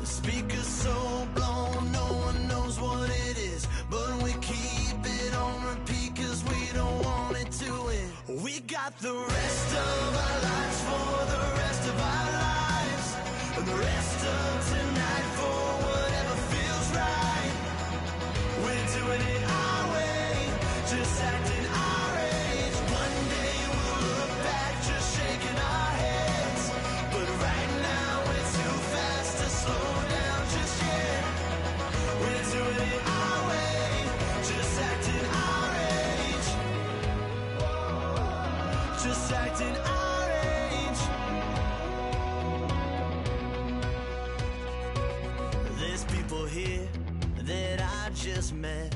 The speaker's so blown, no one knows what it is, but we keep it on repeat cause we don't want it to end. We got the rest of our lives for the rest of our lives, and the rest of tonight for whatever feels right. We're doing it our way, just acting our age. One day we'll look back just shaking our heads, but right now we're too fast to slow down just yet. We're doing it our way, just acting our age, just acting our age. There's people here that I just met,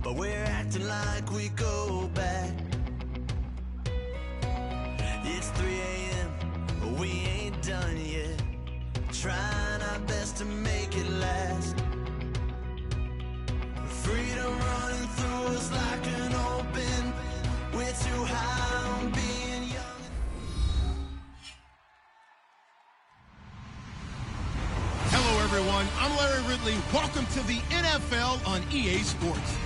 but we're acting like we go back. It's 3 a.m., we ain't done yet, trying our best to make it last. Freedom running through us like an open, we're too high on being young. Hello everyone, I'm Larry Ridley. Welcome to the NFL on EA Sports.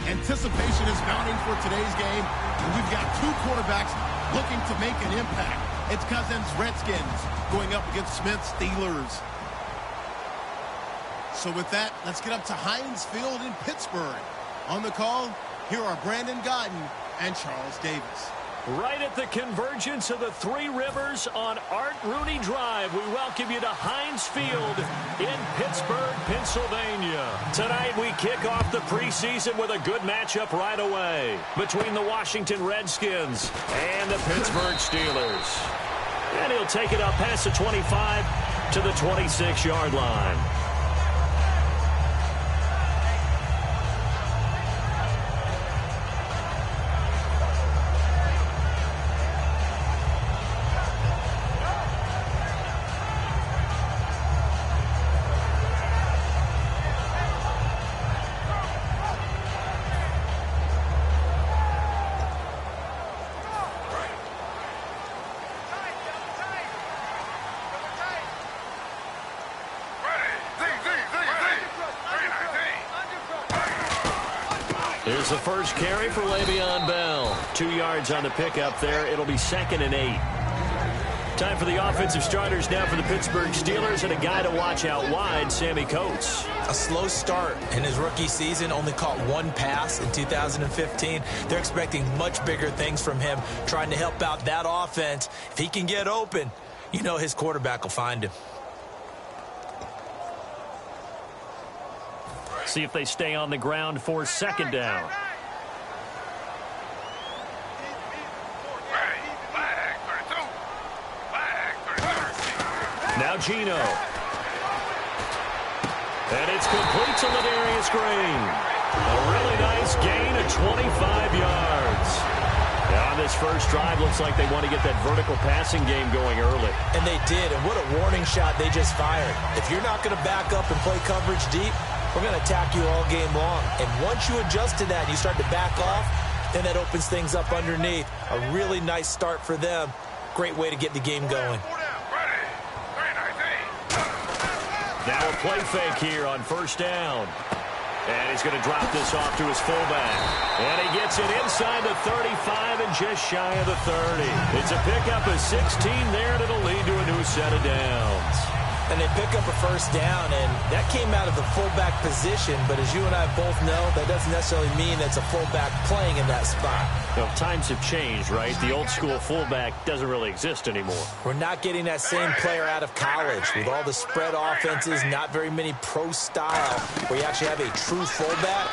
Anticipation is mounting for today's game, and we've got two quarterbacks looking to make an impact. It's Cousins' Redskins going up against Smith's Steelers. So with that, let's get up to Heinz Field in Pittsburgh. On the call, here are Brandon Godden and Charles Davis. Right at the convergence of the Three Rivers on Art Rooney Drive, we welcome you to Heinz Field in Pittsburgh, Pennsylvania. Tonight we kick off the preseason with a good matchup right away between the Washington Redskins and the Pittsburgh Steelers. And he'll take it up past the 25 to the 26-yard line. Here's the first carry for Le'Veon Bell. 2 yards on the pickup there. It'll be 2nd and 8. Time for the offensive starters now for the Pittsburgh Steelers, and a guy to watch out wide, Sammy Coates. A slow start in his rookie season, only caught one pass in 2015. They're expecting much bigger things from him, trying to help out that offense. If he can get open, you know his quarterback will find him. See if they stay on the ground for 2nd down. Now Gino. And it's complete to Ladarius Green. A really nice gain of 25 yards. On this first drive, looks like they want to get that vertical passing game going early. And they did, and what a warning shot they just fired. If you're not going to back up and play coverage deep, we're going to attack you all game long. And once you adjust to that and you start to back off, then that opens things up underneath. A really nice start for them. Great way to get the game going. Now a play fake here on 1st down. And he's going to drop this off to his fullback. And he gets it inside the 35 and just shy of the 30. It's a pickup of 16 there, and it'll lead to a new set of downs. And they pick up a 1st down, and that came out of the fullback position. But as you and I both know, that doesn't necessarily mean it's a fullback playing in that spot. Well, times have changed, right? The old school fullback doesn't really exist anymore. We're not getting that same player out of college. With all the spread offenses, not very many pro style, where you actually have a true fullback.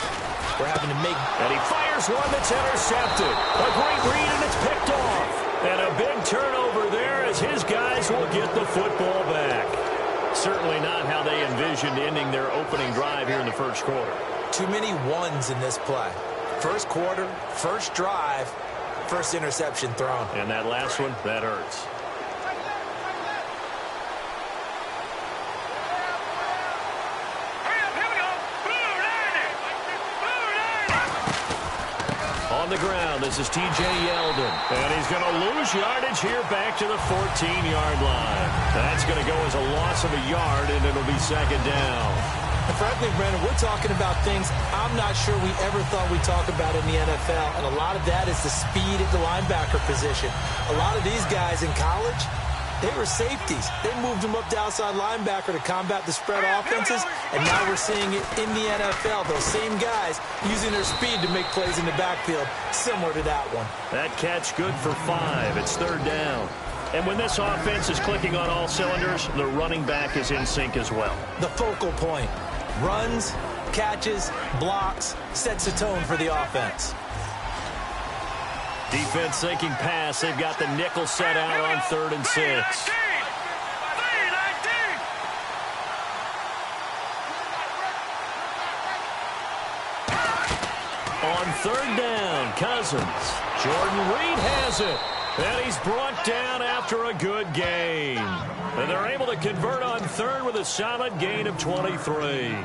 We're having to make... And he fires one that's intercepted. A great read, and it's picked off. And a big turnover there as his guys will get the football back. Certainly not how they envisioned ending their opening drive here in the first quarter. Too many ones in this play. First quarter, first drive, first interception thrown. And that last one, that hurts. On on the ground. This is T.J. Yeldon. And he's going to lose yardage here back to the 14-yard line. That's going to go as a loss of a yard, and it'll be second down. And frankly, Brandon, we're talking about things I'm not sure we ever thought we'd talk about in the NFL. And a lot of that is the speed at the linebacker position. A lot of these guys in college, they were safeties. They moved them up to outside linebacker to combat the spread offenses, and now we're seeing it in the NFL. Those same guys using their speed to make plays in the backfield, similar to that one. That catch good for 5. It's third down. And when this offense is clicking on all cylinders, the running back is in sync as well. The focal point. Runs, catches, blocks, sets a tone for the offense. Defense thinking pass. They've got the nickel set out on 3rd and 6. On 3rd down, Cousins. Jordan Reed has it. And he's brought down after a good gain. And they're able to convert on 3rd with a solid gain of 23.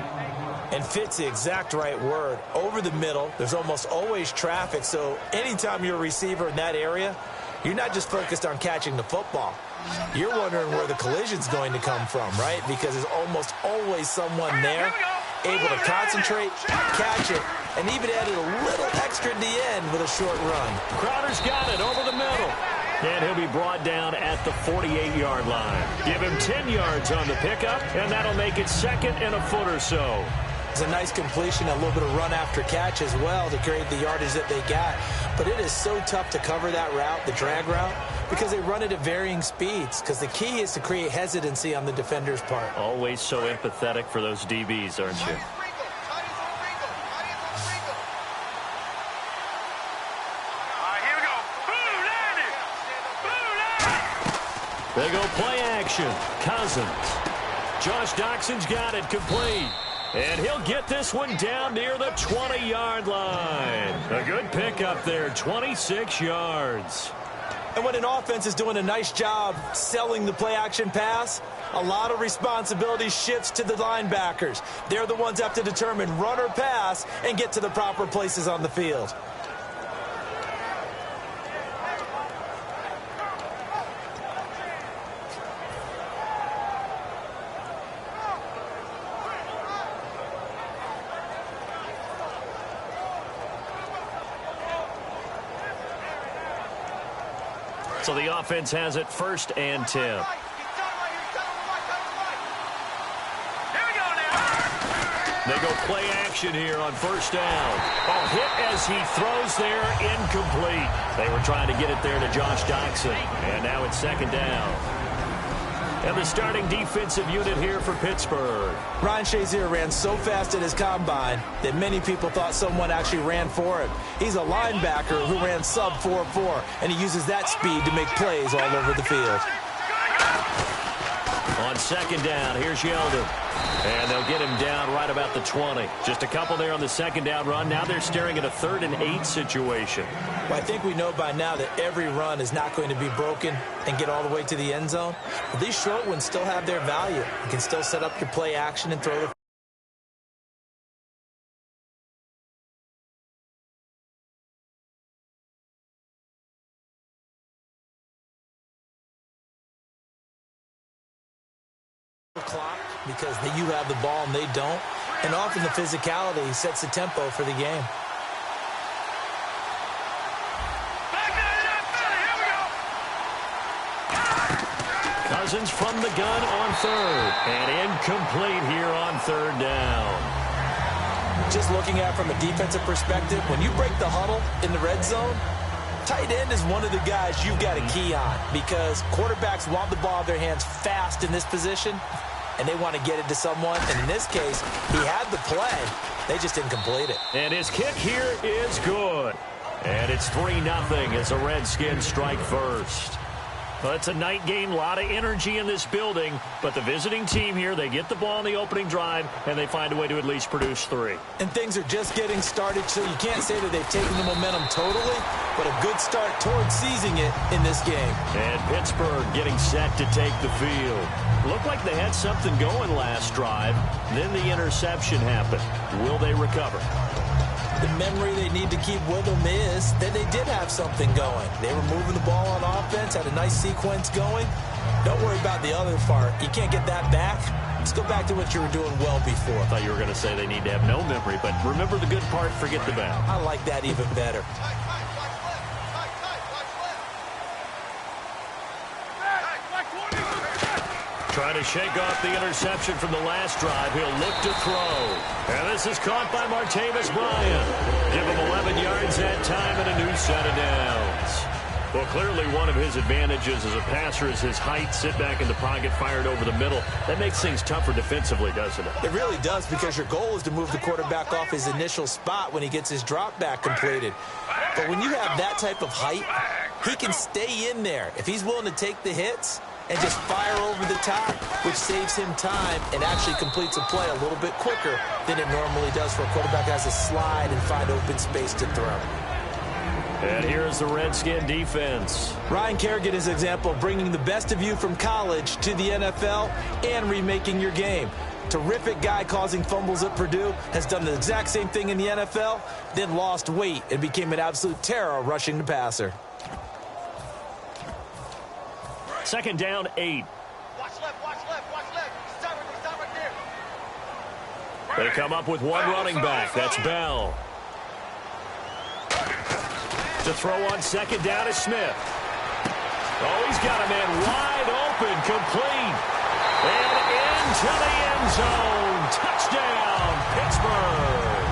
And fit's the exact right word. Over the middle, there's almost always traffic. So anytime you're a receiver in that area, you're not just focused on catching the football. You're wondering where the collision's going to come from, right? Because there's almost always someone there able to concentrate, catch it, and even added a little extra at the end with a short run. Crowder's got it over the middle. And he'll be brought down at the 48-yard line. Give him 10 yards on the pickup, and that'll make it 2nd and a foot or so. It's a nice completion, a little bit of run after catch as well to create the yardage that they got. But it is so tough to cover that route, the drag route, because they run it at varying speeds. Because the key is to create hesitancy on the defender's part. Always so empathetic for those DBs, aren't you? They go play action. Cousins. Josh Doxson's got it complete. And he'll get this one down near the 20-yard line. A good pickup there, 26 yards. And when an offense is doing a nice job selling the play-action pass, a lot of responsibility shifts to the linebackers. They're the ones that have to determine run or pass and get to the proper places on the field. So the offense has it 1st and 10. They go play action here on 1st down. A hit as he throws there, incomplete. They were trying to get it there to Josh Doxson. And now it's 2nd down. And the starting defensive unit here for Pittsburgh. Ryan Shazier ran so fast at his combine that many people thought someone actually ran for him. He's a linebacker who ran sub 4.4, and he uses that speed to make plays all over the field. On 2nd down, here's Yeldon. And they'll get him down right about the 20. Just a couple there on the 2nd down run. Now they're staring at a 3rd and 8 situation. Well, I think we know by now that every run is not going to be broken and get all the way to the end zone. But these short ones still have their value. You can still set up your play action and throw the clock because you have the ball and they don't. And often the physicality sets the tempo for the game. Cousins from the gun on 3rd. And incomplete here on 3rd down. Just looking at it from a defensive perspective, when you break the huddle in the red zone, tight end is one of the guys you've got a key on because quarterbacks want the ball in their hands fast in this position, and they want to get it to someone. And in this case, he had the play. They just didn't complete it. And his kick here is good. And it's 3-0 as the Redskins strike first. Well, it's a night game, a lot of energy in this building, but the visiting team here, they get the ball in the opening drive, and they find a way to at least produce 3. And things are just getting started, so you can't say that they've taken the momentum totally, but a good start towards seizing it in this game. And Pittsburgh getting set to take the field. Looked like they had something going last drive, then the interception happened. Will they recover? the memory they need to keep with them is that they did have something going. They were moving the ball on offense, had a nice sequence going. Don't worry about the other part. You can't get that back. Let's go back to what you were doing well before. I thought you were going to say they need to have no memory, but remember the good part, forget the bad. I like that even better. Trying to shake off the interception from the last drive. He'll look to throw. And this is caught by Martavis Bryant. Give him 11 yards that time and a new set of downs. Well, clearly one of his advantages as a passer is his height. Sit back in the pocket, fired over the middle. That makes things tougher defensively, doesn't it? It really does, because your goal is to move the quarterback off his initial spot when he gets his drop back completed. But when you have that type of height, he can stay in there. If he's willing to take the hits and just fire over the top, which saves him time and actually completes a play a little bit quicker than it normally does for a quarterback that has to slide and find open space to throw. And here's the Redskin defense. Ryan Kerrigan is an example of bringing the best of you from college to the NFL and remaking your game. Terrific guy causing fumbles at Purdue, has done the exact same thing in the NFL, then lost weight and became an absolute terror rushing the passer. Second down, 8. Watch left, watch left, watch left. Stop right there. They come up with one running back. That's Bell. To throw on second down is Smith. Oh, he's got a man wide open, complete. And into the end zone. Touchdown, Pittsburgh.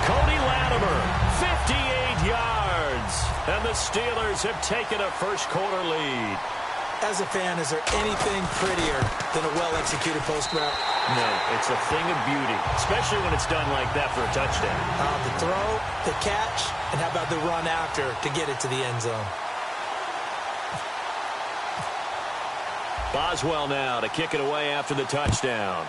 Cody Latimer, 58 yards. And the Steelers have taken a first-quarter lead. As a fan, is there anything prettier than a well-executed post route? No, it's a thing of beauty, especially when it's done like that for a touchdown. The throw, the catch, and how about the run after to get it to the end zone? Boswell now to kick it away after the touchdown.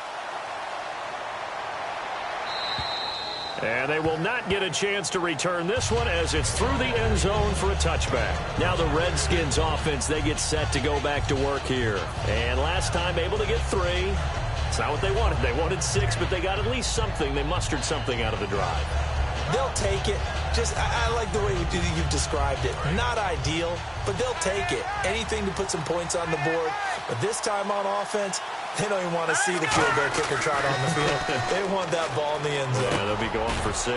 And they will not get a chance to return this one as it's through the end zone for a touchback. Now the Redskins offense, they get set to go back to work here. And last time able to get 3. It's not what they wanted. They wanted 6, but they got at least something. They mustered something out of the drive. They'll take it. I like the way you've described it. Not ideal, but they'll take it. Anything to put some points on the board. But this time on offense, they don't even want to see the field goal kicker trot on the field. They want that ball in the end zone. Yeah, they'll be going for 6.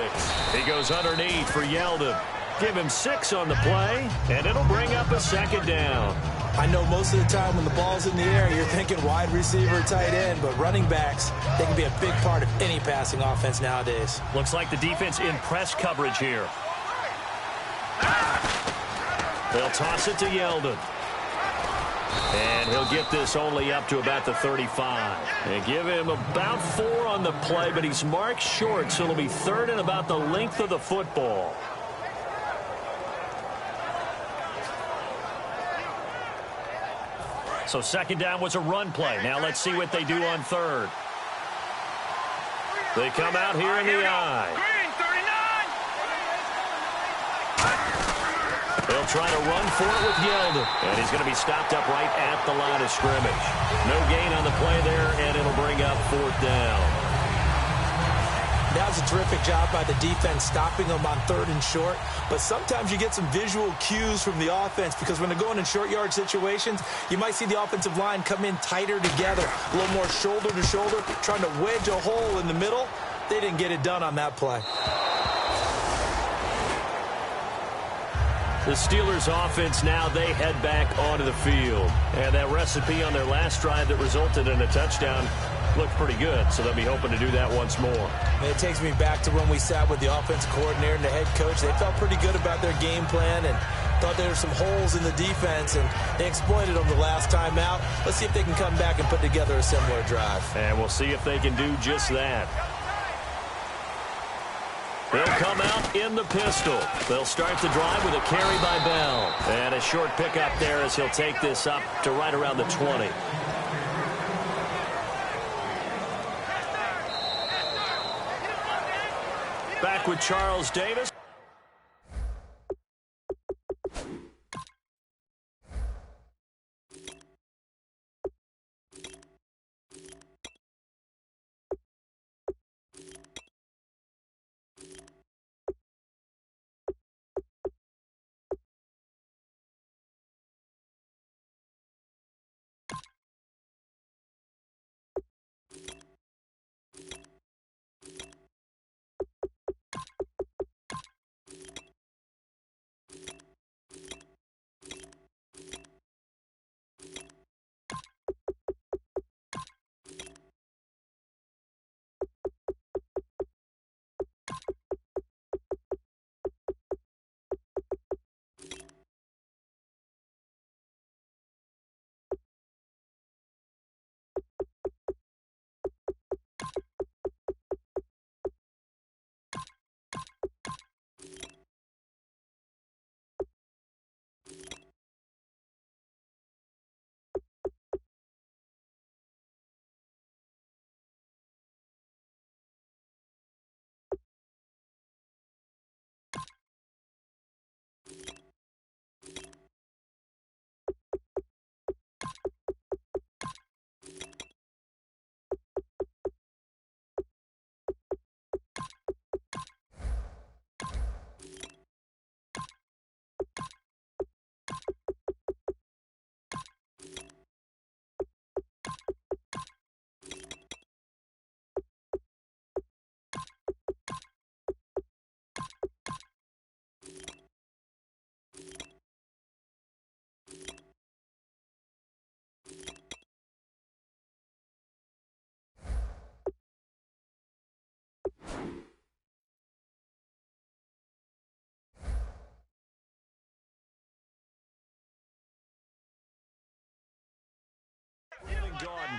He goes underneath for Yeldon. Give him 6 on the play, and it'll bring up a second down. I know most of the time when the ball's in the air, you're thinking wide receiver, tight end, but running backs, they can be a big part of any passing offense nowadays. Looks like the defense in press coverage here. They'll toss it to Yeldon. And he'll get this only up to about the 35. And give him about 4 on the play, but he's marked short, so it'll be 3rd and about the length of the football. So second down was a run play. Now let's see what they do on 3rd. They come out here in the eye. They'll try to run for it with Yeldon. And he's going to be stopped up right at the line of scrimmage. No gain on the play there, and it'll bring up 4th down. That was a terrific job by the defense stopping them on 3rd and short. But sometimes you get some visual cues from the offense, because when they're going in short yard situations, you might see the offensive line come in tighter together, a little more shoulder to shoulder, trying to wedge a hole in the middle. They didn't get it done on that play. The Steelers offense now, they head back onto the field. And that recipe on their last drive that resulted in a touchdown looked pretty good, so they'll be hoping to do that once more. And it takes me back to when we sat with the offensive coordinator and the head coach. They felt pretty good about their game plan and thought there were some holes in the defense, and they exploited them the last time out. Let's see if they can come back and put together a similar drive. And we'll see if they can do just that. They'll come out in the pistol. They'll start the drive with a carry by Bell. And a short pickup there as he'll take this up to right around the 20. Back with Charles Davis.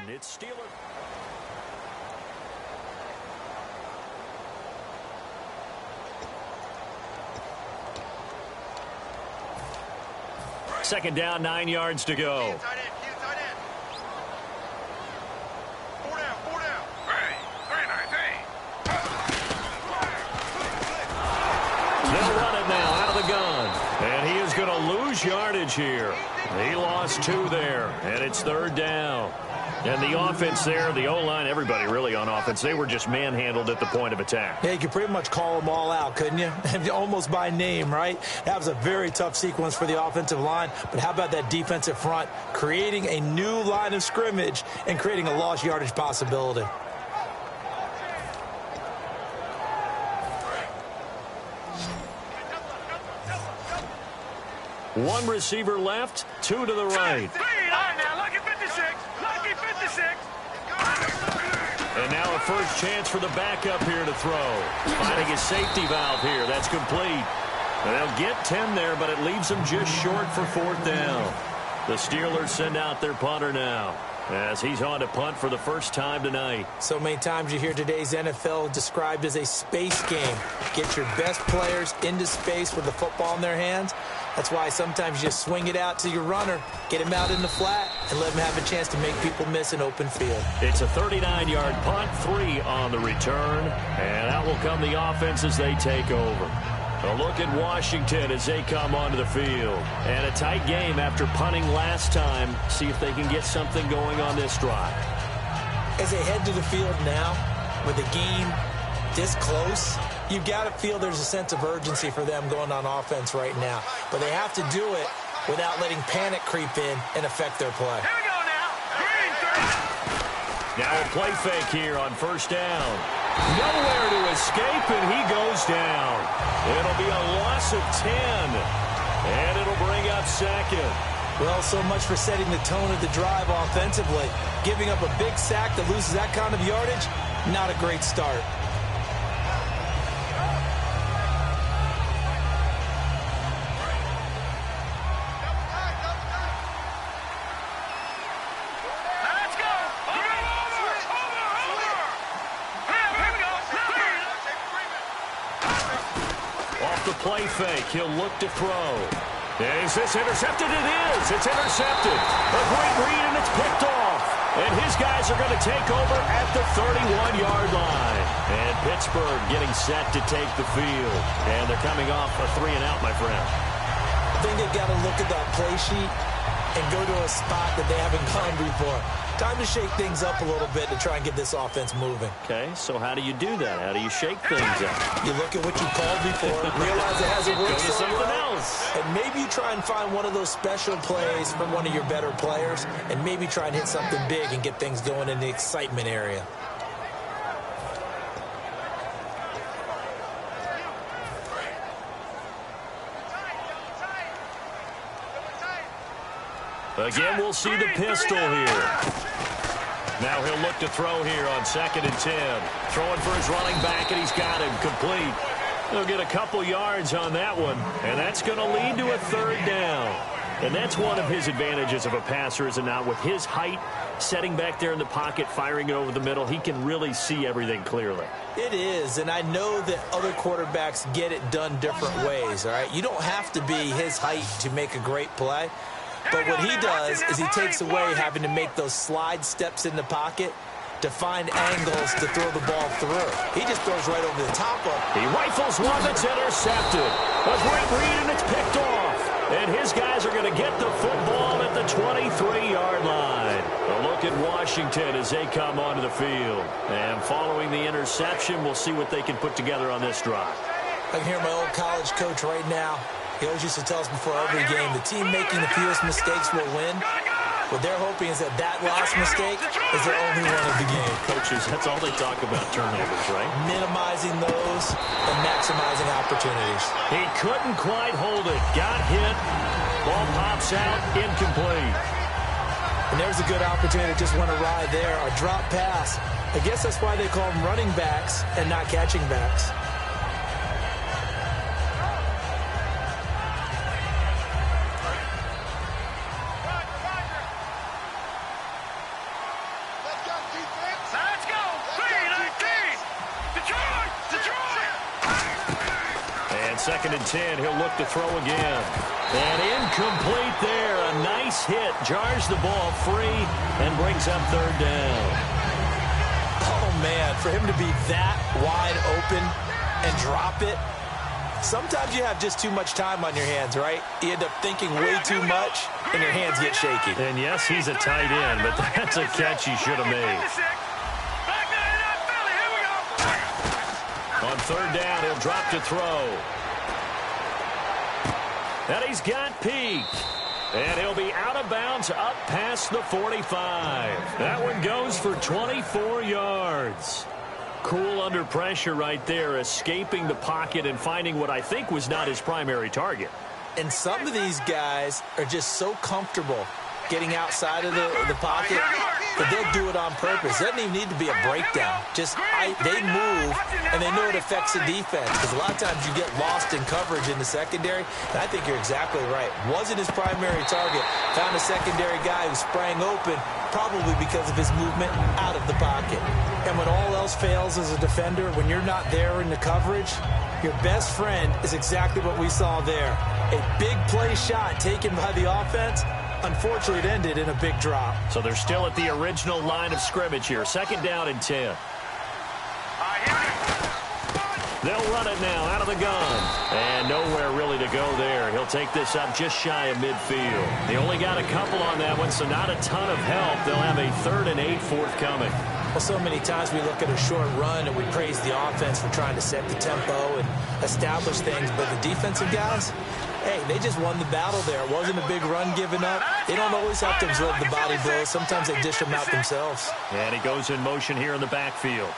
And it's Steelers. Second down, 9 yards to go. They'll run it now out of the gun. And he is going to lose yardage here. He lost 2 there, and it's 3rd down. And the offense there, the O-line, everybody really on offense, they were just manhandled at the point of attack. Yeah, you could pretty much call them all out, couldn't you? Almost by name, right? That was a very tough sequence for the offensive line. But how about that defensive front creating a new line of scrimmage and creating a lost yardage possibility? One receiver left, 2 to the right. And now a first chance for the backup here to throw. Finding his safety valve here. That's complete. And they'll get 10 there, but it leaves them just short for 4th down. The Steelers send out their punter now, as he's on to punt for the first time tonight. So many times you hear today's NFL described as a space game. Get your best players into space with the football in their hands. That's why sometimes you just swing it out to your runner, get him out in the flat, and let him have a chance to make people miss an open field. It's a 39-yard punt, 3 on the return, and out will come the offense as they take over. A look at Washington as they come onto the field. And a tight game after punting last time. See if they can get something going on this drive. As they head to the field now, with the game this close, you've got to feel there's a sense of urgency for them going on offense right now. But they have to do it without letting panic creep in and affect their play. Here we go now. Now a play fake here on first down. Nowhere to escape, and he goes down. It'll be a loss of 10, and it'll bring up 2nd. Well, so much for setting the tone of the drive offensively. Giving up a big sack that loses that kind of yardage, not a great start. Play fake. He'll look to throw. Is this intercepted? It is. It's intercepted. A great read, and it's picked off. And his guys are going to take over at the 31-yard line. And Pittsburgh getting set to take the field. And they're coming off a 3-and-out, my friend. I think they've got to look at that play sheet and go to a spot that they haven't gone before. Time to shake things up a little bit to try and get this offense moving. Okay, so how do you do that? How do you shake things up? You look at what you called before, realize it hasn't worked Go to something else. and maybe you try and find one of those special plays from one of your better players, and maybe try and hit something big and get things going in the excitement area. Again, we'll see the pistol here. Now he'll look to throw here on 2nd and 10. Throwing for his running back, and he's got him complete. He'll get a couple yards on that one, and that's going to lead to a 3rd down. And that's one of his advantages of a passer, is it not? With his height, setting back there in the pocket, firing it over the middle, he can really see everything clearly. It is, and I know that other quarterbacks get it done different ways, all right? You don't have to be his height to make a great play. But what he does is he takes away having to make those slide steps in the pocket to find angles to throw the ball through. He just throws right over the top of it. He rifles one that's intercepted. A great read, and it's picked off. And his guys are going to get the football at the 23-yard line. A look at Washington as they come onto the field. And following the interception, we'll see what they can put together on this drive. I can hear my old college coach right now. He always used to tell us before every game, the team making the fewest mistakes will win. What they're hoping is that last mistake is their only one of the game. Coaches, that's all they talk about, turnovers, right? Minimizing those and maximizing opportunities. He couldn't quite hold it. Got hit. Ball pops out. Incomplete. And there's a good opportunity that just went awry there. A drop pass. I guess that's why they call them running backs and not catching backs. Let's go. 3-19. Detroit. And 2nd and 10. He'll look to throw again. And incomplete there. A nice hit. Jars the ball free and brings up 3rd down. Oh, man, for him to be that wide open and drop it. Sometimes you have just too much time on your hands, right? You end up thinking way too much, and your hands get shaky. And yes, he's a tight end, but that's a catch he should have made. On 3rd down, he'll drop to throw. And he's got Peak. And he'll be out of bounds up past the 45. That one goes for 24 yards. Cool under pressure right there, escaping the pocket and finding what I think was not his primary target. And some of these guys are just so comfortable getting outside of the pocket that they'll do it on purpose. It doesn't even need to be a breakdown. Just they move, and they know it affects the defense. Because a lot of times you get lost in coverage in the secondary, and I think you're exactly right. Wasn't his primary target. Found a secondary guy who sprang open, probably because of his movement out of the pocket. And when all else fails as a defender, when you're not there in the coverage, your best friend is exactly what we saw there. A big play shot taken by the offense. Unfortunately, it ended in a big drop. So they're still at the original line of scrimmage here. 2nd down and 10. They'll run it now out of the gun. And nowhere really to go there. He'll take this up just shy of midfield. They only got a couple on that one, so not a ton of help. They'll have a 3rd and 8 forthcoming. Well, so many times we look at a short run and we praise the offense for trying to set the tempo and establish things, but the defensive guys, hey, they just won the battle there. It wasn't a big run given up. They don't always have to absorb the body blows. Sometimes they dish them out themselves. And he goes in motion here in the backfield.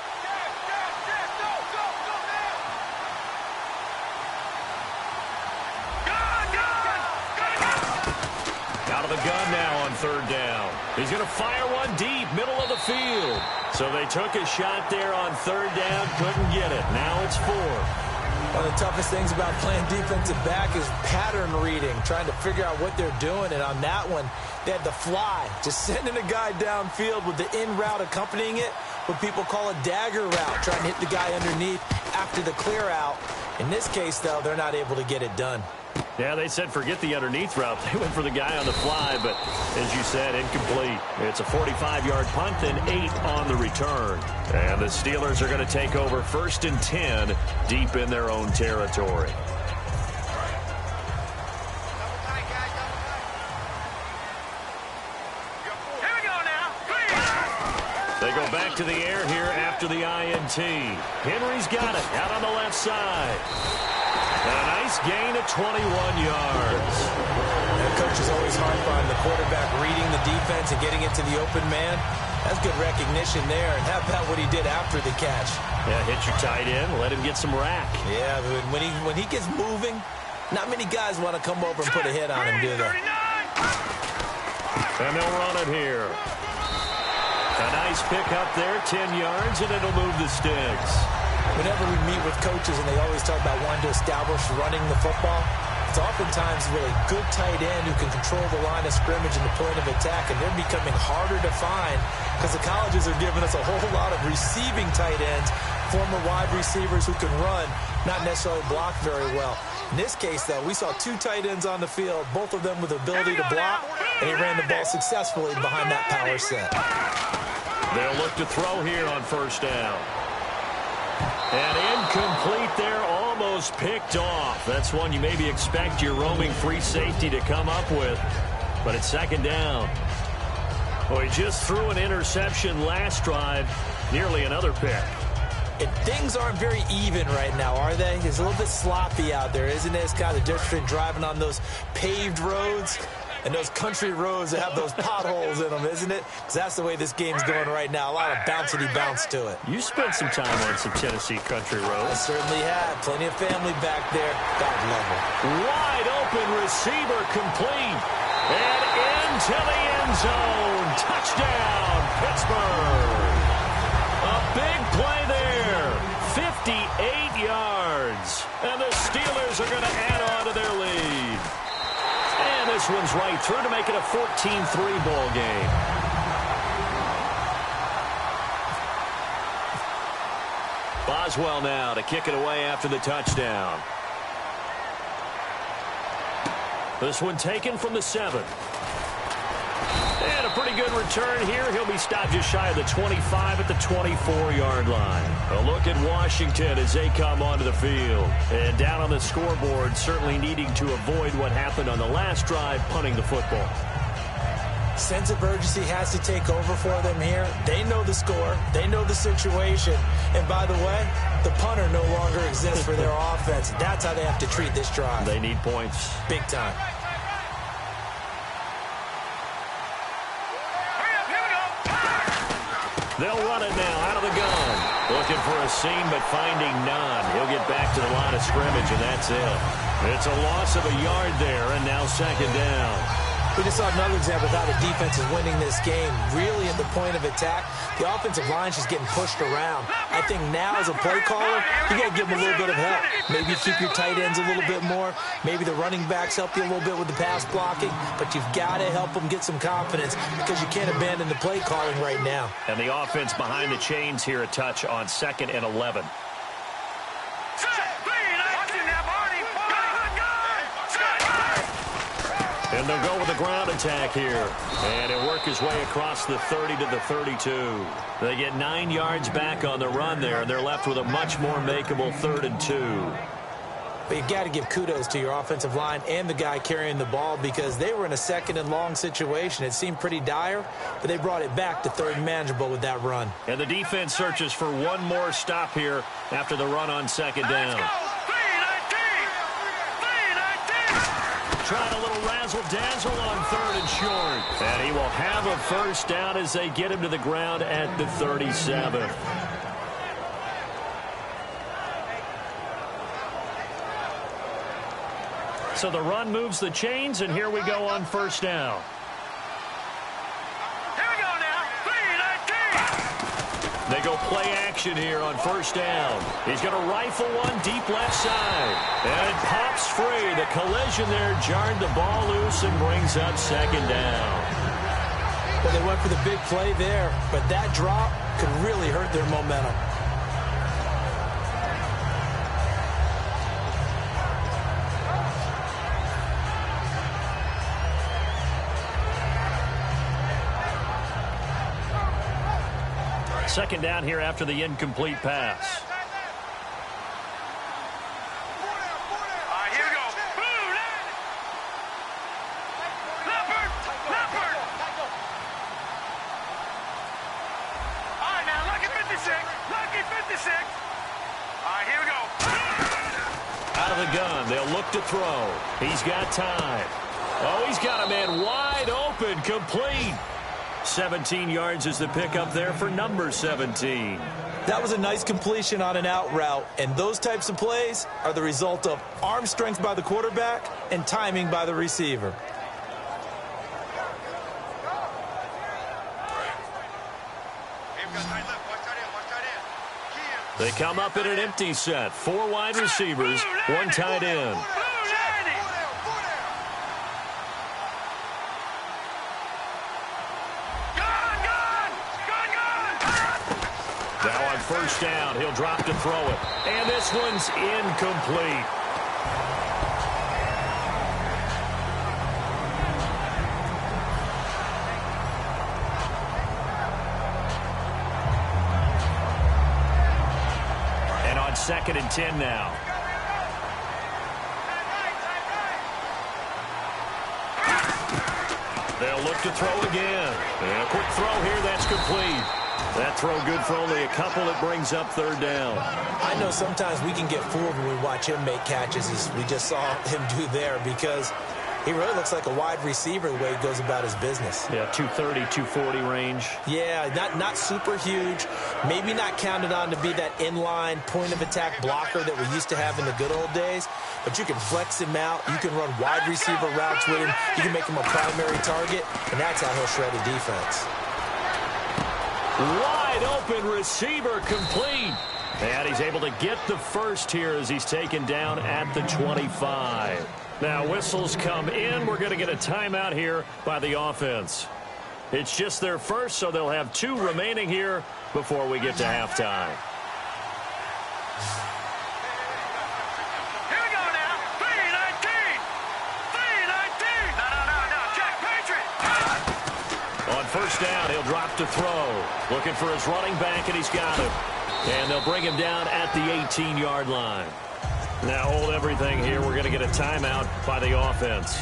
Out of the gun now on 3rd down. He's going to fire one deep, middle of the field. So they took a shot there on 3rd down, couldn't get it. Now it's 4. One of the toughest things about playing defensive back is pattern reading, trying to figure out what they're doing. And on that one, they had the fly, just sending a guy downfield with the in route accompanying it, what people call a dagger route, trying to hit the guy underneath after the clear out. In this case, though, they're not able to get it done. Yeah, they said forget the underneath route. They went for the guy on the fly, but as you said, incomplete. It's a 45-yard punt and 8 on the return. And the Steelers are going to take over 1st and 10 deep in their own territory. Here we go now. They go back to the air here after the INT. Henry's got it out on the left side. And a nice gain of 21 yards. The coach is always hard on the quarterback reading the defense and getting it to the open man. That's good recognition there. And how about what he did after the catch? Yeah, hit your tight end, let him get some rack. Yeah, but when he gets moving, not many guys want to come over and put a hit on him, do they? And they'll run it here. A nice pick up there, 10 yards, and it'll move the sticks. Whenever we meet with coaches and they always talk about wanting to establish running the football, it's oftentimes with a good tight end who can control the line of scrimmage and the point of attack, and they're becoming harder to find because the colleges are giving us a whole lot of receiving tight ends, former wide receivers who can run, not necessarily block very well. In this case, though, we saw 2 tight ends on the field, both of them with the ability to block, and he ran the ball successfully behind that power set. They'll look to throw here on 1st down. And incomplete there, almost picked off. That's one you maybe expect your roaming free safety to come up with. But it's 2nd down. Well, he just threw an interception last drive, nearly another pick. And things aren't very even right now, are they? It's a little bit sloppy out there, isn't it? It's kind of the difference between driving on those paved roads and those country roads that have those potholes in them, isn't it? Because that's the way this game's going right now. A lot of bouncy bounce to it. You spent some time on some Tennessee country roads. I certainly have. Plenty of family back there. God love them. Wide open receiver complete. And into the end zone. Touchdown, Pittsburgh. A big play there. 58 yards. And the Steelers are going to add on to their lead. And this one's right through to make it a 14-3 ball game. Boswell now to kick it away after the touchdown. This one taken from the 7. And a pretty good return here. He'll be stopped just shy of the 25 at the 24-yard line. A look at Washington as they come onto the field. And down on the scoreboard, certainly needing to avoid what happened on the last drive, punting the football. Sense of urgency has to take over for them here. They know the score. They know the situation. And by the way, the punter no longer exists for their offense. That's how they have to treat this drive. They need points. Big time. They'll run it now out of the gun. Looking for a seam, but finding none. He'll get back to the line of scrimmage, and that's it. It's a loss of a yard there, and now second down. We just saw another example of how the defense is winning this game. Really at the point of attack, the offensive line's just getting pushed around. I think now as a play caller, you got to give them a little bit of help. Maybe keep your tight ends a little bit more. Maybe the running backs help you a little bit with the pass blocking. But you've got to help them get some confidence because you can't abandon the play calling right now. And the offense behind the chains here, a touch on 2nd and 11. And they'll go with a ground attack here. And he'll work his way across the 30 to the 32. They get 9 yards back on the run there, and they're left with a much more makeable 3rd and 2. But you've got to give kudos to your offensive line and the guy carrying the ball because they were in a 2nd and long situation. It seemed pretty dire, but they brought it back to 3rd and manageable with that run. And the defense searches for one more stop here after the run on 2nd down. Trying a little razzle-dazzle on 3rd and short. And he will have a first down as they get him to the ground at the 37. So the run moves the chains, and here we go on first down. They go play action here on first down. He's going to rifle one deep left side. And it pops free. The collision there jarred the ball loose and brings up 2nd down. Well, they went for the big play there, but that drop could really hurt their momentum. Second down here after the incomplete pass. Here we go. Leopard. All right, now, lucky 56. Lucky 56. All right, here we go. Out of the gun. They'll look to throw. He's got time. Oh, he's got a man wide open. Complete. 17 yards is the pickup there for number 17. That was a nice completion on an out route, and those types of plays are the result of arm strength by the quarterback and timing by the receiver. They come up in an empty set. 4 wide receivers, 1 tight end. Now on first down, he'll drop to throw it. And this one's incomplete. And on 2nd and 10 now. They'll look to throw again. And a quick throw here, that's complete. That throw good for only a couple. It brings up 3rd down. I know sometimes we can get fooled when we watch him make catches as we just saw him do there because he really looks like a wide receiver the way he goes about his business. Yeah, 230, 240 range. Yeah, not super huge. Maybe not counted on to be that inline point-of-attack blocker that we used to have in the good old days. But you can flex him out. You can run wide receiver routes with him. You can make him a primary target, and that's how he'll shred a defense. Wide open receiver complete. And he's able to get the first here as he's taken down at the 25. Now whistles come in. We're going to get a timeout here by the offense. It's just their first, so they'll have 2 remaining here before we get to halftime. Here we go now. 3-19. 3-19. No. Check. Patriot. On first down, he'll drop to throw. Looking for his running back, and he's got him. And they'll bring him down at the 18-yard line. Now hold everything here. We're going to get a timeout by the offense.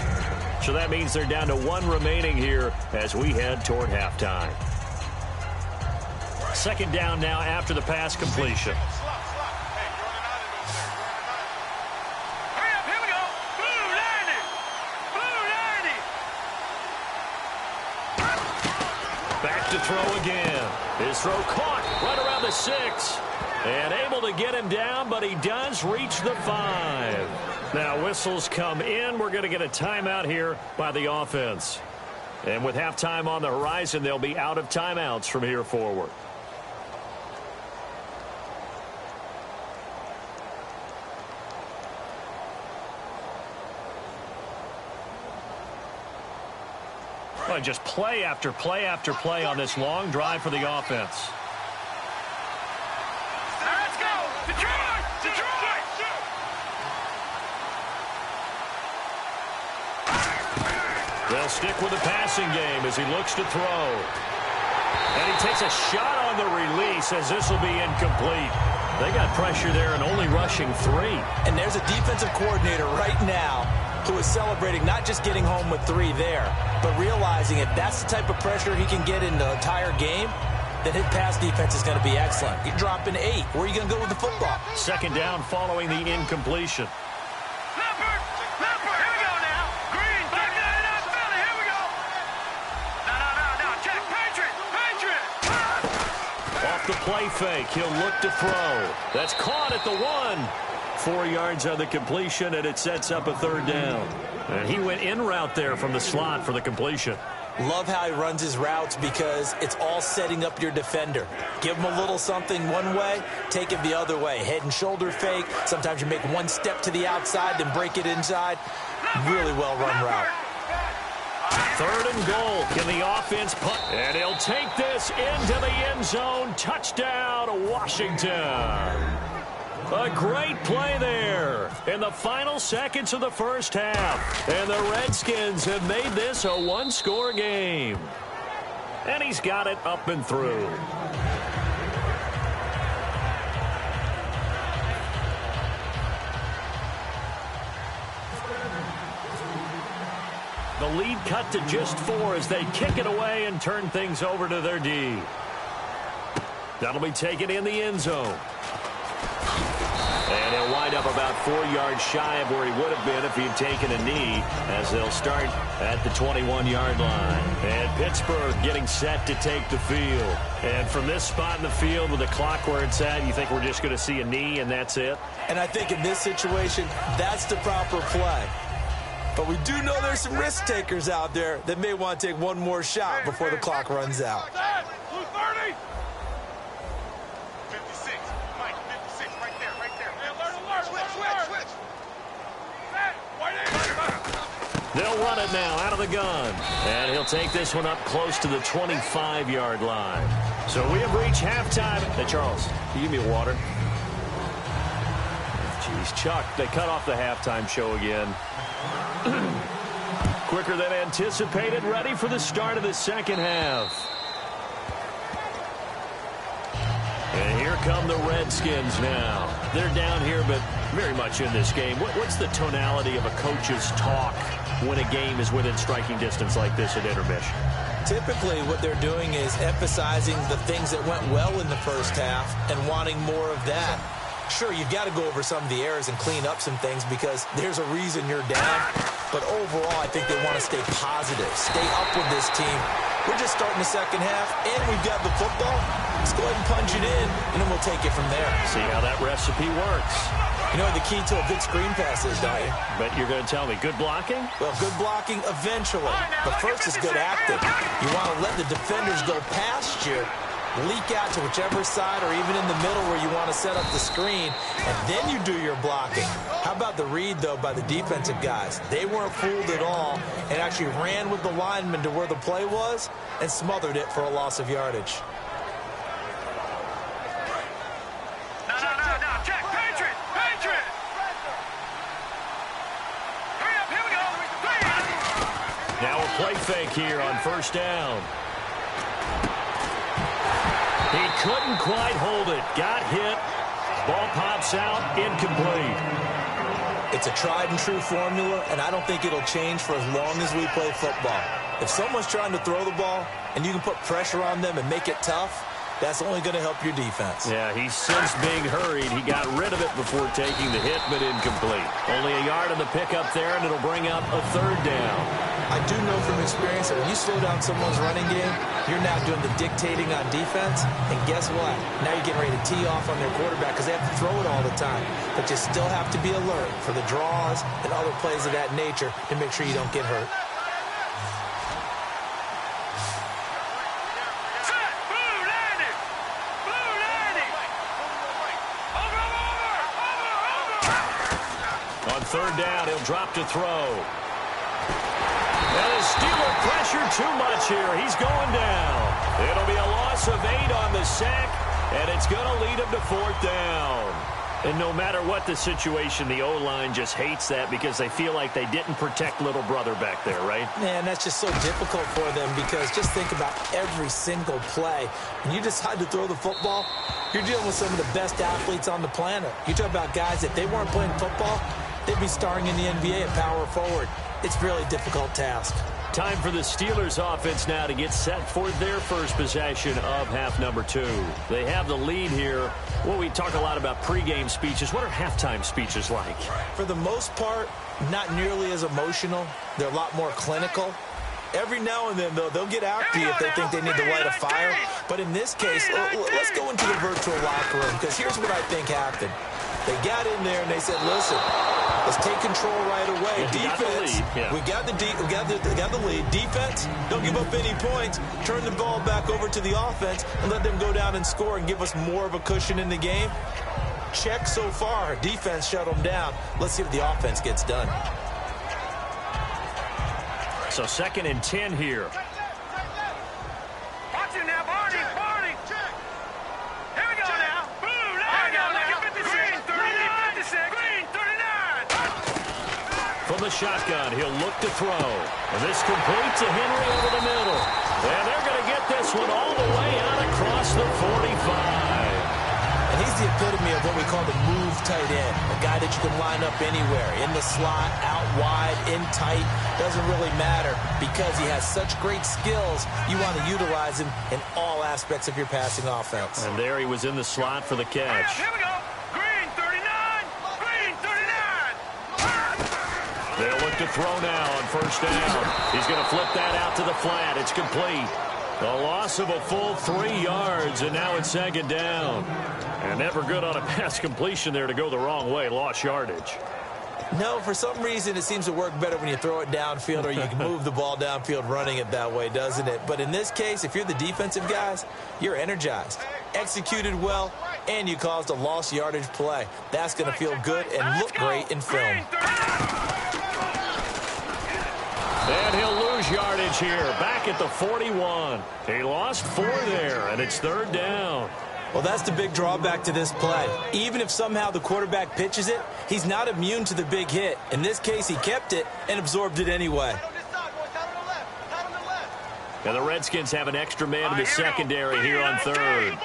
So that means they're down to 1 remaining here as we head toward halftime. Second down now after the pass completion. Hurry up. Here we go. Blue 90. Back to throw again. His throw caught right around the 6. And able to get him down, but he does reach the 5. Now whistles come in. We're going to get a timeout here by the offense. And with halftime on the horizon, they'll be out of timeouts from here forward. Well, just play after play after play on this long drive for the offense. Let's go. Detroit. They'll stick with the passing game as he looks to throw. And he takes a shot on the release as this will be incomplete. They got pressure there and only rushing 3. And there's a defensive coordinator right now who is celebrating not just getting home with 3 there, but realizing if that's the type of pressure he can get in the entire game, then his pass defense is going to be excellent. You're dropping 8. Where are you going to go with the football? Second down following the incompletion. Leopard. Here we go now. Green. 599 Philly. Here we go. No. Check. Patriot. Off the play fake, he'll look to throw. That's caught at the 1. 4 yards on the completion, and it sets up a third down. And he went in route there from the slot for the completion. Love how he runs his routes because it's all setting up your defender. Give him a little something one way, take it the other way. Head and shoulder fake. Sometimes you make one step to the outside, then break it inside. Really well-run route. Third and goal. Can the offense punt? And he'll take this into the end zone. Touchdown, Washington. A great play there in the final seconds of the first half. And the Redskins have made this a 1-score game. And he's got it up and through. The lead cut to just 4 as they kick it away and turn things over to their D. That'll be taken in the end zone. And he'll wind up about 4 yards shy of where he would have been if he'd taken a knee, as they'll start at the 21-yard line. And Pittsburgh getting set to take the field. And from this spot in the field with the clock where it's at, you think we're just going to see a knee and that's it? And I think in this situation, that's the proper play. But we do know there's some risk takers out there that may want to take one more shot before the clock runs out. 230. They'll run it now out of the gun. And he'll take this one up close to the 25-yard line. So we have reached halftime. Hey, Charles, can you give me a water? Jeez, Chuck, they cut off the halftime show again. Quicker than anticipated, ready for the start of the second half. And here come the Redskins now. They're down here, but very much in this game. What's the tonality of a coach's talk when a game is within striking distance like this at intermission? Typically, what they're doing is emphasizing the things that went well in the first half and wanting more of that. Sure, you've got to go over some of the errors and clean up some things because there's a reason you're down. But overall, I think they want to stay positive, stay up with this team. We're just starting the second half, and we've got the football. Let's go ahead and punch it in, and then we'll take it from there. See how that recipe works. You know what the key to a good screen pass is, don't you? But you're going to tell me, good blocking? Well, good blocking eventually. But first is good acting. You want to let the defenders go past you, leak out to whichever side or even in the middle where you want to set up the screen, and then you do your blocking. How about the read, though, by the defensive guys? They weren't fooled at all and actually ran with the lineman to where the play was and smothered it for a loss of yardage. No. Check. fake here on first down. He couldn't quite hold it. Got hit. Ball pops out. Incomplete. It's a tried-and-true formula, and I don't think it'll change for as long as we play football. If someone's trying to throw the ball and you can put pressure on them and make it tough, that's only going to help your defense. Yeah, he's since being hurried. He got rid of it before taking the hit, but incomplete. Only a yard on the pickup there, and it'll bring up a third down. I do know from experience that when you slow down someone's running game, you're now doing the dictating on defense, and guess what? Now you're getting ready to tee off on their quarterback because they have to throw it all the time. But you still have to be alert for the draws and other plays of that nature to make sure you don't get hurt. Third down, he'll drop to throw. And the Steeler pressure too much here. He's going down. It'll be a loss of 8 on the sack, and it's going to lead him to fourth down. And no matter what the situation, the O-line just hates that because they feel like they didn't protect little brother back there, right? Man, that's just so difficult for them because just think about every single play. When you decide to throw the football, you're dealing with some of the best athletes on the planet. You talk about guys that they weren't playing football, they'd be starring in the NBA at power forward. It's a really difficult task. Time for the Steelers offense now to get set for their first possession of half number 2. They have the lead here. Well, we talk a lot about pregame speeches. What are halftime speeches like? For the most part, not nearly as emotional. They're a lot more clinical. Every now and then, though, they'll get after you if they think they need to light a fire. But in this case, let's go into the virtual locker room because here's what I think happened. They got in there and they said, listen, let's take control right away. Defense, we got the lead. Defense, don't give up any points. Turn the ball back over to the offense and let them go down and score and give us more of a cushion in the game. Check so far. Defense shut them down. Let's see what the offense gets done. So 2nd and 10 here. Watch it now, Barney. Here we go now. Blue line. Look at 56. Green 56. Green 39. From the shotgun, he'll look to throw. And this complete to Henry over the middle. And they're going to get this one all the way out across the 45. And he's the epitome of what we call the move tight end. A guy that you can line up anywhere. In the slot, out wide, in tight. Doesn't really matter because he has such great skills. You want to utilize him in all aspects of your passing offense. And there he was in the slot for the catch. Here we go. Green 39. Green 39. They'll look to throw now on first down. He's going to flip that out to the flat. It's complete. A loss of a full 3 yards, and now it's 2nd down. And never good on a pass completion there to go the wrong way. Lost yardage. No, for some reason it seems to work better when you throw it downfield or you can move the ball downfield running it that way, doesn't it? But in this case, if you're the defensive guys, you're energized, executed well, and you caused a lost yardage play. That's going to feel good and look great in film. And he'll lose yardage here, back at the 41. He lost 4 there, and it's 3rd down. Well, that's the big drawback to this play. Even if somehow the quarterback pitches it, he's not immune to the big hit. In this case, he kept it and absorbed it anyway. And the Redskins have an extra man in the secondary here on 3rd.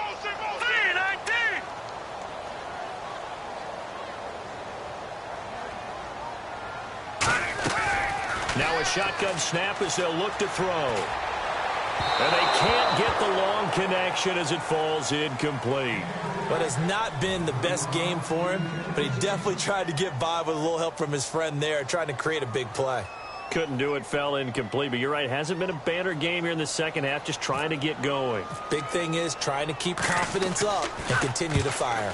Now a shotgun snap as they'll look to throw. And they can't get the long connection as it falls incomplete. But it's not been the best game for him, but he definitely tried to get by with a little help from his friend there, trying to create a big play. Couldn't do it, fell incomplete. But you're right, hasn't been a banner game here in the second half, just trying to get going. Big thing is trying to keep confidence up and continue to fire.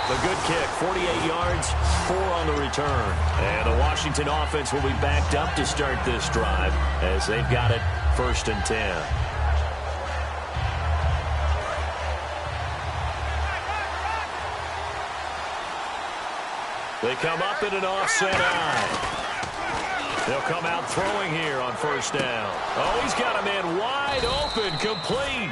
The good kick, 48 yards, 4 on the return. And the Washington offense will be backed up to start this drive as they've got it 1st and 10. They come up in an offset eye. They'll come out throwing here on 1st down. Oh, he's got a man wide open, complete.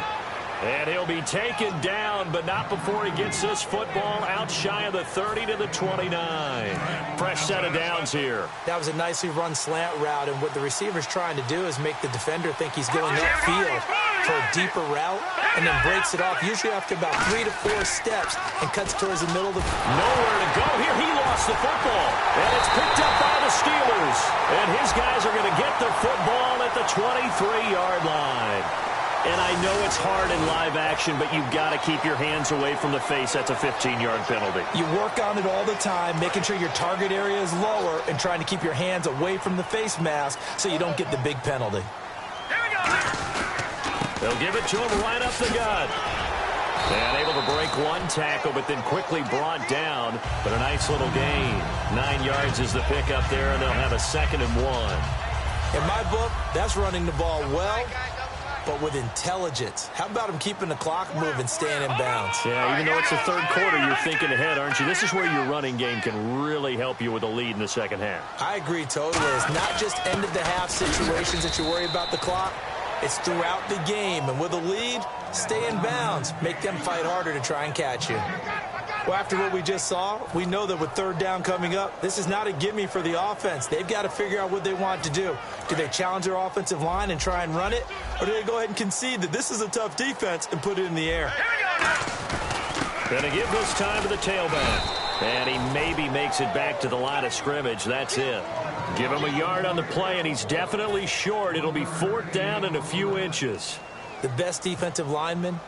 And he'll be taken down, but not before he gets this football out shy of the 30 to the 29. Fresh set of downs here. That was a nicely run slant route, and what the receiver's trying to do is make the defender think he's going upfield for a deeper route, and then breaks it off, usually after about 3 to 4 steps, and cuts towards the middle of the... Nowhere to go here. He lost the football, and it's picked up by the Steelers. And his guys are going to get the football at the 23-yard line. And I know it's hard in live action, but you've got to keep your hands away from the face. That's a 15-yard penalty. You work on it all the time, making sure your target area is lower and trying to keep your hands away from the face mask so you don't get the big penalty. They'll give it to him right up the gut. And able to break one tackle, but then quickly brought down. But a nice little gain. 9 yards is the pickup there, and they'll have a 2nd and 1. In my book, that's running the ball well, but with intelligence. How about him keeping the clock moving, staying in bounds? Yeah, even though it's the third quarter, you're thinking ahead, aren't you? This is where your running game can really help you with a lead in the second half. I agree totally. It's not just end-of-the-half situations that you worry about the clock. It's throughout the game. And with a lead, stay in bounds. Make them fight harder to try and catch you. Well, after what we just saw, we know that with third down coming up, this is not a gimme for the offense. They've got to figure out what they want to do. Do they challenge their offensive line and try and run it? Or do they go ahead and concede that this is a tough defense and put it in the air? Going to give this time to the tailback. And he maybe makes it back to the line of scrimmage. That's it. Give him a yard on the play, and he's definitely short. It'll be 4th down and a few inches. The best defensive linemen,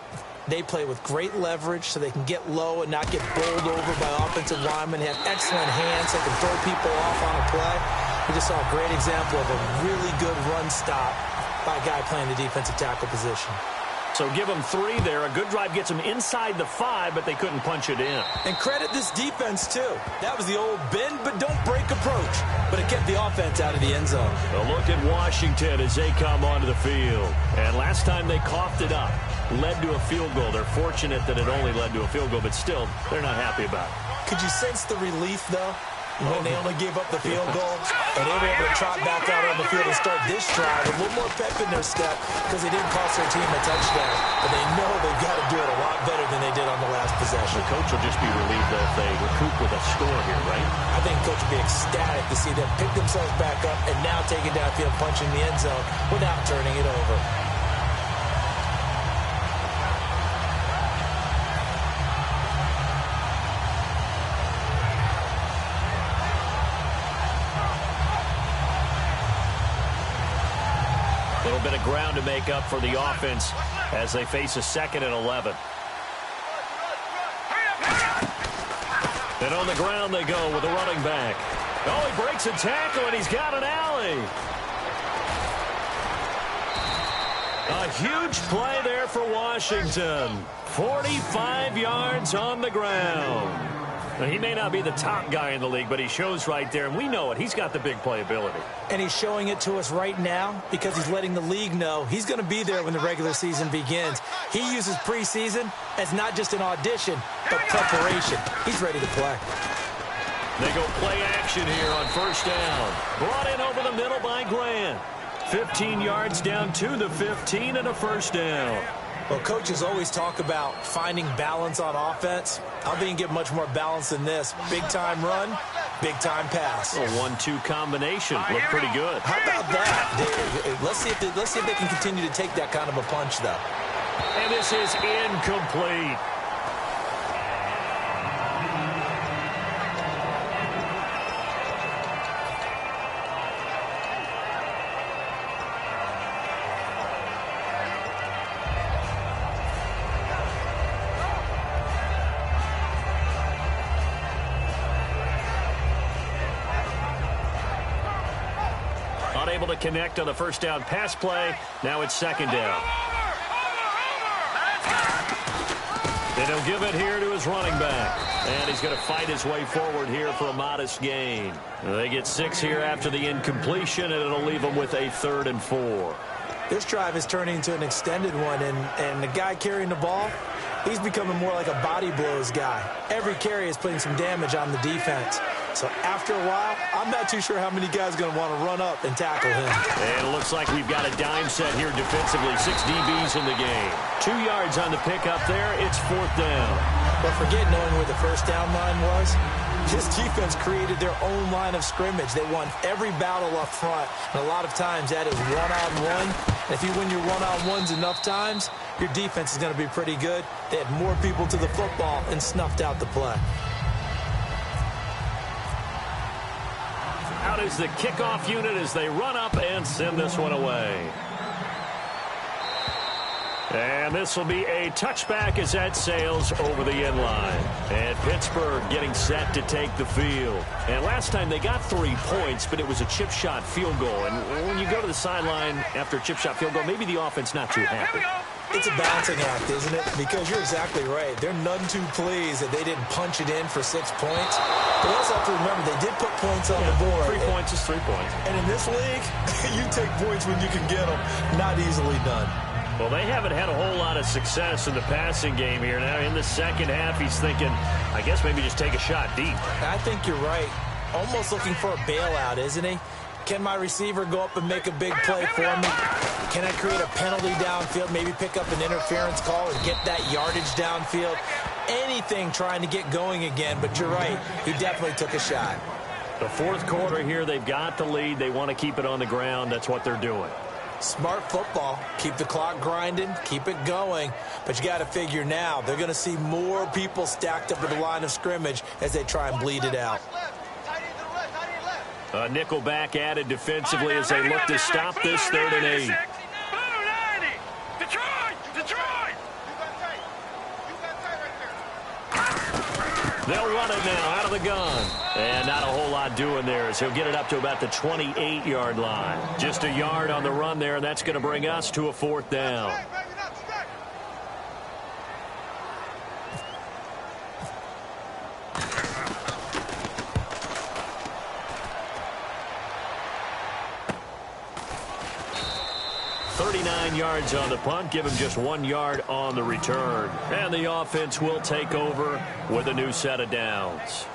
they play with great leverage so they can get low and not get bowled over by offensive linemen. They have excellent hands so they can throw people off on a play. We just saw a great example of a really good run stop by a guy playing the defensive tackle position. So give them 3 there. A good drive gets them inside the 5, but they couldn't punch it in. And credit this defense, too. That was the old bend but don't break approach. But it kept the offense out of the end zone. A look at Washington as they come onto the field. And last time they coughed it up, led to a field goal. They're fortunate that it only led to a field goal, but still, they're not happy about it. Could you sense the relief, though? When they only gave up the field goal, and they were able to trot back out on the field and start this drive with a little more pep in their step because they didn't cost their team a touchdown. But they know they've got to do it a lot better than they did on the last possession. The coach will just be relieved, though, if they recoup with a score here, right? I think coach will be ecstatic to see them pick themselves back up and now take it downfield, punching the end zone without turning it over. A little bit of ground to make up for the offense as they face a 2nd and 11. And on the ground they go with a running back. Oh, he breaks a tackle, and he's got an alley. A huge play there for Washington. 45 yards on the ground. Now, he may not be the top guy in the league, but he shows right there, and we know it. He's got the big playability. And he's showing it to us right now because he's letting the league know he's going to be there when the regular season begins. He uses preseason as not just an audition, but preparation. He's ready to play. They go play action here on 1st down. Brought in over the middle by Grant. 15 yards down to the 15 and a 1st down. Well, coaches always talk about finding balance on offense. I don't think you can get much more balance than this. Big-time run, big-time pass. A 1-2 combination. Looked pretty good. How about that? Let's see if they can continue to take that kind of a punch, though. And this is incomplete. Unable to connect on the 1st down pass play. Now it's 2nd down. And he'll give it here to his running back. And he's going to fight his way forward here for a modest gain. They get 6 here after the incompletion, and it'll leave them with a 3rd and 4. This drive is turning into an extended one, and the guy carrying the ball, he's becoming more like a body blows guy. Every carry is putting some damage on the defense. So after a while, I'm not too sure how many guys are going to want to run up and tackle him. And it looks like we've got a dime set here defensively. 6 DBs in the game. 2 yards on the pickup there. It's 4th down. But forget knowing where the first down line was. This defense created their own line of scrimmage. They won every battle up front. And a lot of times that is one-on-one. And if you win your one-on-ones enough times, your defense is going to be pretty good. They had more people to the football and snuffed out the play. Out is the kickoff unit as they run up and send this one away. And this will be a touchback as that sails over the end line. And Pittsburgh getting set to take the field. And last time they got 3 points, but it was a chip shot field goal. And when you go to the sideline after a chip shot field goal, maybe the offense not too happy. It's a balancing act, isn't it? Because you're exactly right. They're none too pleased that they didn't punch it in for 6 points. But we also have to remember they did put points on the board. 3 points is 3 points. And in this league, you take points when you can get them. Not easily done. Well, they haven't had a whole lot of success in the passing game here. Now, in the second half, he's thinking, I guess maybe just take a shot deep. I think you're right. Almost looking for a bailout, isn't he? Can my receiver go up and make a big play for me? Can I create a penalty downfield, maybe pick up an interference call or get that yardage downfield? Anything trying to get going again, but you're right. He definitely took a shot. The 4th quarter here, they've got the lead. They want to keep it on the ground. That's what they're doing. Smart football. Keep the clock grinding. Keep it going. But you got to figure now, they're going to see more people stacked up at the line of scrimmage as they try and bleed it out. A nickel back added defensively as they look to stop this 3rd and 8. They'll run it now out of the gun. And not a whole lot doing there as he'll get it up to about the 28-yard line. Just a yard on the run there, and that's going to bring us to a 4th down. Yards on the punt, give him just 1 yard on the return. And the offense will take over with a new set of downs.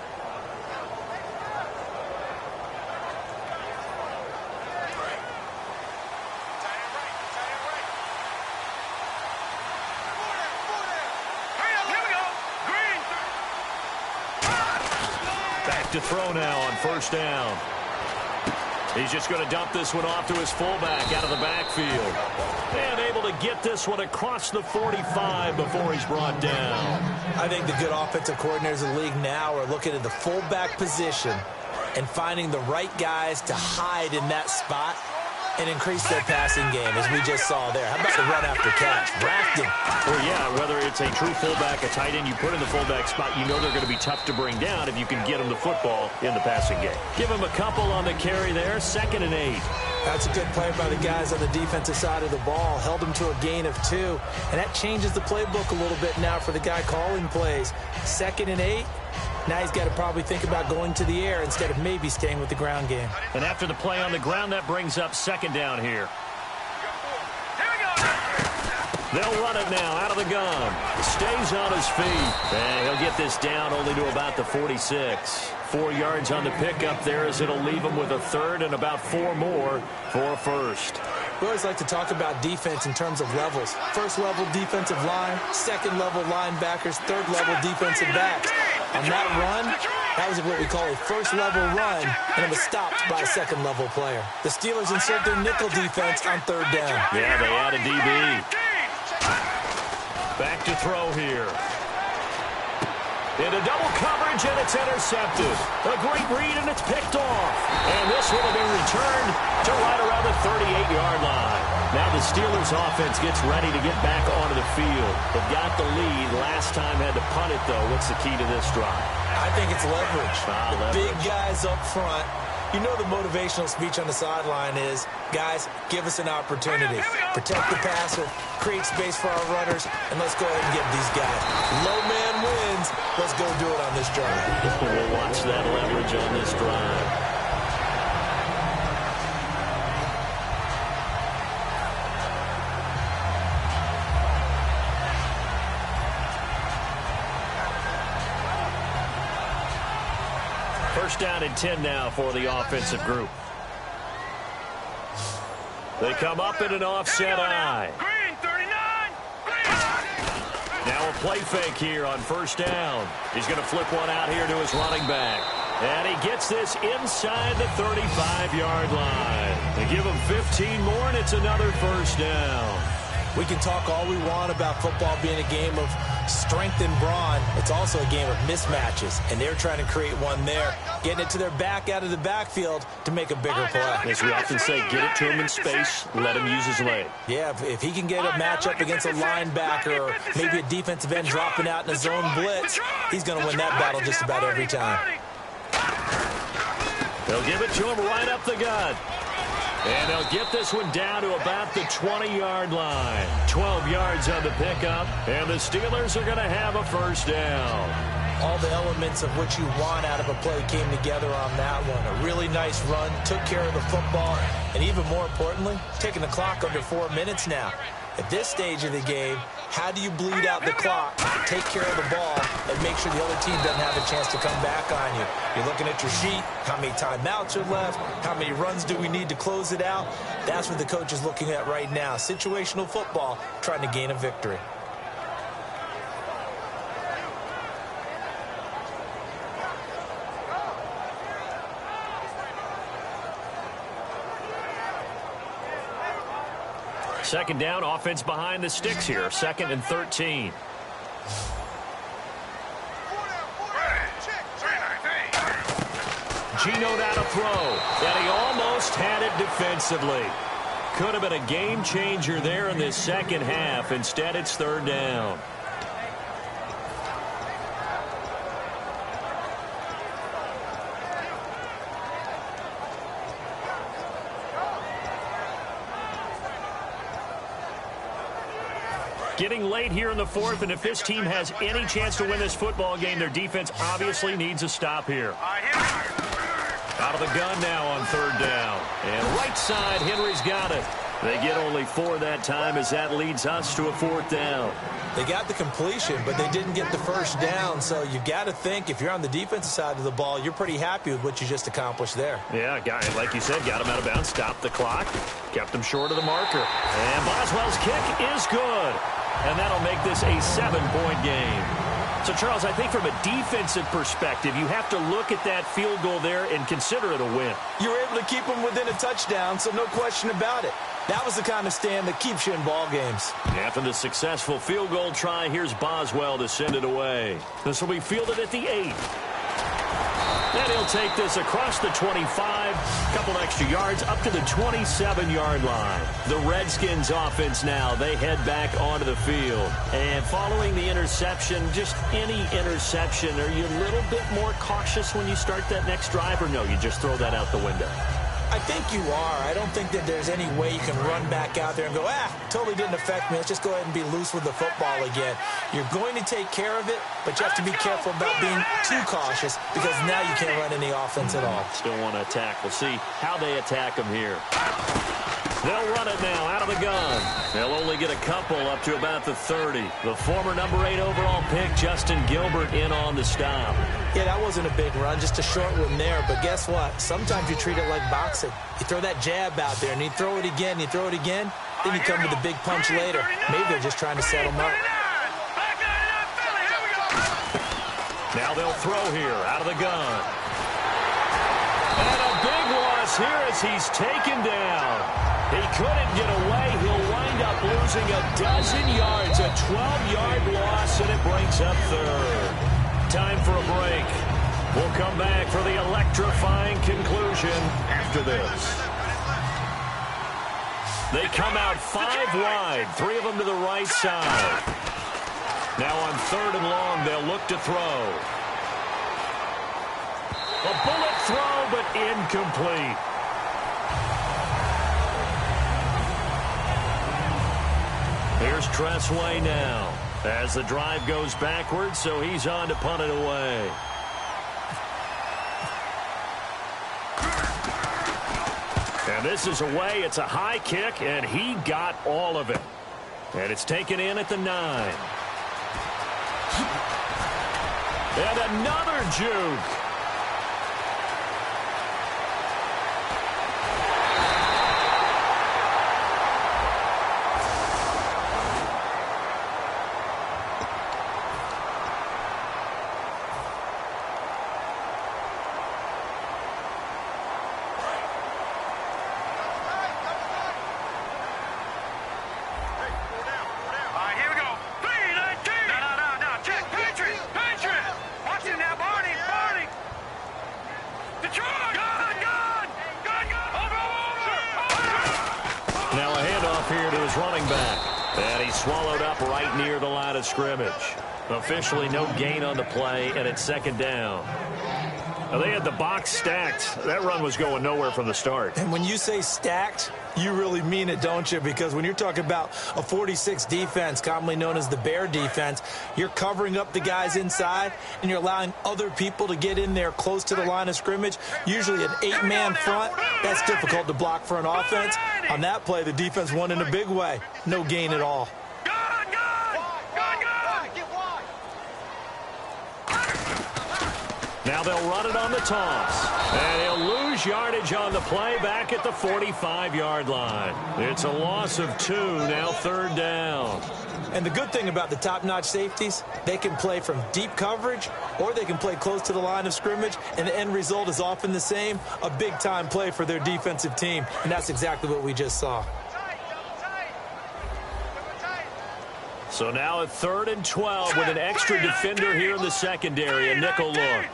Back to throw now on 1st down. He's just going to dump this one off to his fullback out of the backfield. And able to get this one across the 45 before he's brought down. I think the good offensive coordinators in the league now are looking at the fullback position and finding the right guys to hide in that spot and increase their passing game, as we just saw there. How about the run after catch? Racked him. Well, yeah, whether it's a true fullback, a tight end you put in the fullback spot, you know they're going to be tough to bring down if you can get them the football in the passing game. Give him a couple on the carry there, 2nd and 8. That's a good play by the guys on the defensive side of the ball. Held him to a gain of 2. And that changes the playbook a little bit now for the guy calling plays. 2nd and 8. Now he's got to probably think about going to the air instead of maybe staying with the ground game. And after the play on the ground, that brings up 2nd down here. They'll run it now out of the gun. Stays on his feet. And he'll get this down only to about the 46. 4 yards on the pickup there as it'll leave him with a 3rd and about 4 more for a 1st. We always like to talk about defense in terms of levels. 1st level defensive line, 2nd level linebackers, 3rd level defensive backs. On that run, that was what we call a 1st level run, and it was stopped by a 2nd level player. The Steelers insert their nickel defense on 3rd down. Yeah, they add a DB. Back to throw here. Into double coverage, and it's intercepted. A great read, and it's picked off. And this one will be returned to right around the 38-yard line. Now the Steelers offense gets ready to get back onto the field. They've got the lead. Last time had to punt it, though. What's the key to this drive? I think it's leverage. Leverage. Big guys up front. You know the motivational speech on the sideline is, guys, give us an opportunity. Protect the passer, create space for our runners, and let's go ahead and get these guys. Low man wins. Let's go do it on this drive. We'll watch that leverage on this drive. First down and 10 now for the offensive group. They come up in an offset eye. Green, 39. Green. Now a play fake here on first down. He's going to flip one out here to his running back. And he gets this inside the 35-yard line. They give him 15 more, and it's another first down. We can talk all we want about football being a game of strength and brawn. It's also a game of mismatches, and they're trying to create one there, getting it to their back out of the backfield to make a bigger play. As we often say, get it to him in space, let him use his leg. Yeah, if he can get a matchup against a linebacker or maybe a defensive end dropping out in a zone blitz, he's going to win that battle just about every time. They'll give it to him right up the gut. And they'll get this one down to about the 20-yard line. 12 yards on the pickup, and the Steelers are going to have a first down. All the elements of what you want out of a play came together on that one. A really nice run, took care of the football, and even more importantly, taking the clock under 4 minutes now. At this stage of the game, how do you bleed out the clock, take care of the ball, and make sure the other team doesn't have a chance to come back on you? You're looking at your sheet, how many timeouts are left, how many runs do we need to close it out? That's what the coach is looking at right now. Situational football, trying to gain a victory. Second down, offense behind the sticks here. Second and 13. Gino'd out a throw, and he almost had it defensively. Could have been a game changer there in this second half. Instead, it's third down. Getting late here in the fourth, and if this team has any chance to win this football game, their defense obviously needs a stop here. Out of the gun now on third down. And right side, Henry's got it. They get only 4 that time as that leads us to a fourth down. They got the completion, but they didn't get the first down. So you've got to think if you're on the defensive side of the ball, you're pretty happy with what you just accomplished there. Yeah, like you said, got him out of bounds, stopped the clock, kept him short of the marker. And Boswell's kick is good. And that'll make this a 7-point game. So, Charles, I think from a defensive perspective, you have to look at that field goal there and consider it a win. You were able to keep them within a touchdown, so no question about it. That was the kind of stand that keeps you in ball games. After the successful field goal try, here's Boswell to send it away. This will be fielded at the 8. And he'll take this across the 25, a couple extra yards, up to the 27-yard line. The Redskins offense now, they head back onto the field. And following the interception, just any interception, are you a little bit more cautious when you start that next drive, or no, you just throw that out the window? I think you are. I don't think that there's any way you can run back out there and go, totally didn't affect me. Let's just go ahead and be loose with the football again. You're going to take care of it, but you have to be careful about being too cautious because now you can't run any offense at all. Still want to attack. We'll see how they attack them here. They'll run it now out of the gun. They'll only get a couple up to about the 30. The former number 8 overall pick, Justin Gilbert, in on the stop. Yeah, that wasn't a big run, just a short one there. But guess what? Sometimes you treat it like boxing. You throw that jab out there, and you throw it again, then you come with a big punch later. Maybe they're just trying to set them up. Now they'll throw here out of the gun. And a big loss here as he's taken down. He couldn't get away. He'll wind up losing a dozen yards, a 12-yard loss, and it brings up third. Time for a break. We'll come back for the electrifying conclusion after this. They come out 5 wide, 3 of them to the right side. Now on third and long, they'll look to throw. A bullet throw, but incomplete. Here's Tressway now as the drive goes backwards, so he's on to punt it away. And this is away. It's a high kick, and he got all of it. And it's taken in at the 9. And another juke. running back. And he's swallowed up right near the line of scrimmage. Officially no gain on the play, and it's second down. Now, they had the box stacked. That run was going nowhere from the start. And when you say stacked, you really mean it, don't you? Because when you're talking about a 46 defense, commonly known as the Bear defense, you're covering up the guys inside, and you're allowing other people to get in there close to the line of scrimmage, usually an 8-man front. That's difficult to block for an offense. On that play, the defense won in a big way. No gain at all. Now they'll run it on the toss. And he'll lose yardage on the play back at the 45-yard line. It's a loss of 2, now third down. And the good thing about the top-notch safeties, they can play from deep coverage or they can play close to the line of scrimmage, and the end result is often the same, a big-time play for their defensive team. And that's exactly what we just saw. So now at 3rd and 12 with an extra defender here in the secondary, a nickel look.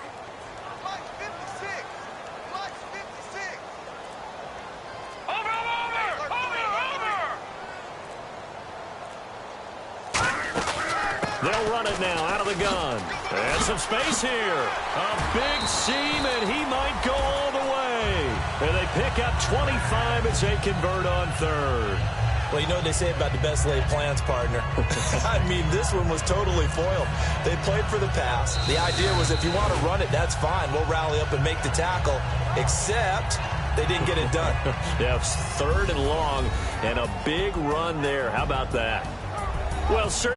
They'll run it now out of the gun. And some space here. A big seam, and he might go all the way. And they pick up 25 as they convert on 3rd. Well, you know what they say about the best laid plans, partner. I mean, this one was totally foiled. They played for the pass. The idea was if you want to run it, that's fine. We'll rally up and make the tackle, except they didn't get it done. Yeah, 3rd and long, and a big run there. How about that? Well, sir.